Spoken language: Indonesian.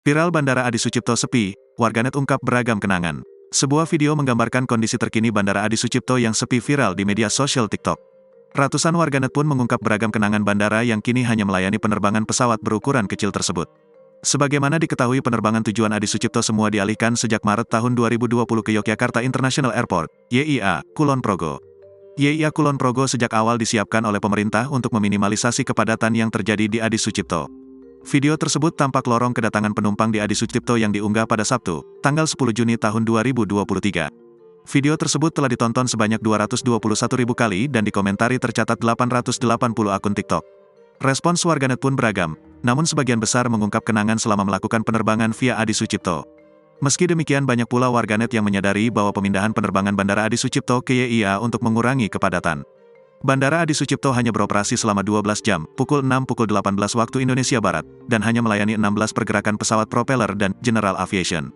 Viral Bandara Adi Sucipto sepi, warganet ungkap beragam kenangan. Sebuah video menggambarkan kondisi terkini Bandara Adi Sucipto yang sepi viral di media sosial TikTok. Ratusan warganet pun mengungkap beragam kenangan bandara yang kini hanya melayani penerbangan pesawat berukuran kecil tersebut. Sebagaimana diketahui, penerbangan tujuan Adi Sucipto semua dialihkan sejak Maret tahun 2020 ke Yogyakarta International Airport, YIA, Kulon Progo. YIA Kulon Progo sejak awal disiapkan oleh pemerintah untuk meminimalisasi kepadatan yang terjadi di Adi Sucipto. Video tersebut tampak lorong kedatangan penumpang di Adi Sucipto yang diunggah pada Sabtu, tanggal 10 Juni tahun 2023. Video tersebut telah ditonton sebanyak 221.000 kali dan dikomentari tercatat 880 akun TikTok. Respons warganet pun beragam, namun sebagian besar mengungkap kenangan selama melakukan penerbangan via Adi Sucipto. Meski demikian, banyak pula warganet yang menyadari bahwa pemindahan penerbangan Bandara Adi Sucipto ke YIA untuk mengurangi kepadatan. Bandara Adi Sucipto hanya beroperasi selama 12 jam, pukul 6-18 waktu Indonesia Barat, dan hanya melayani 16 pergerakan pesawat propeller dan general aviation.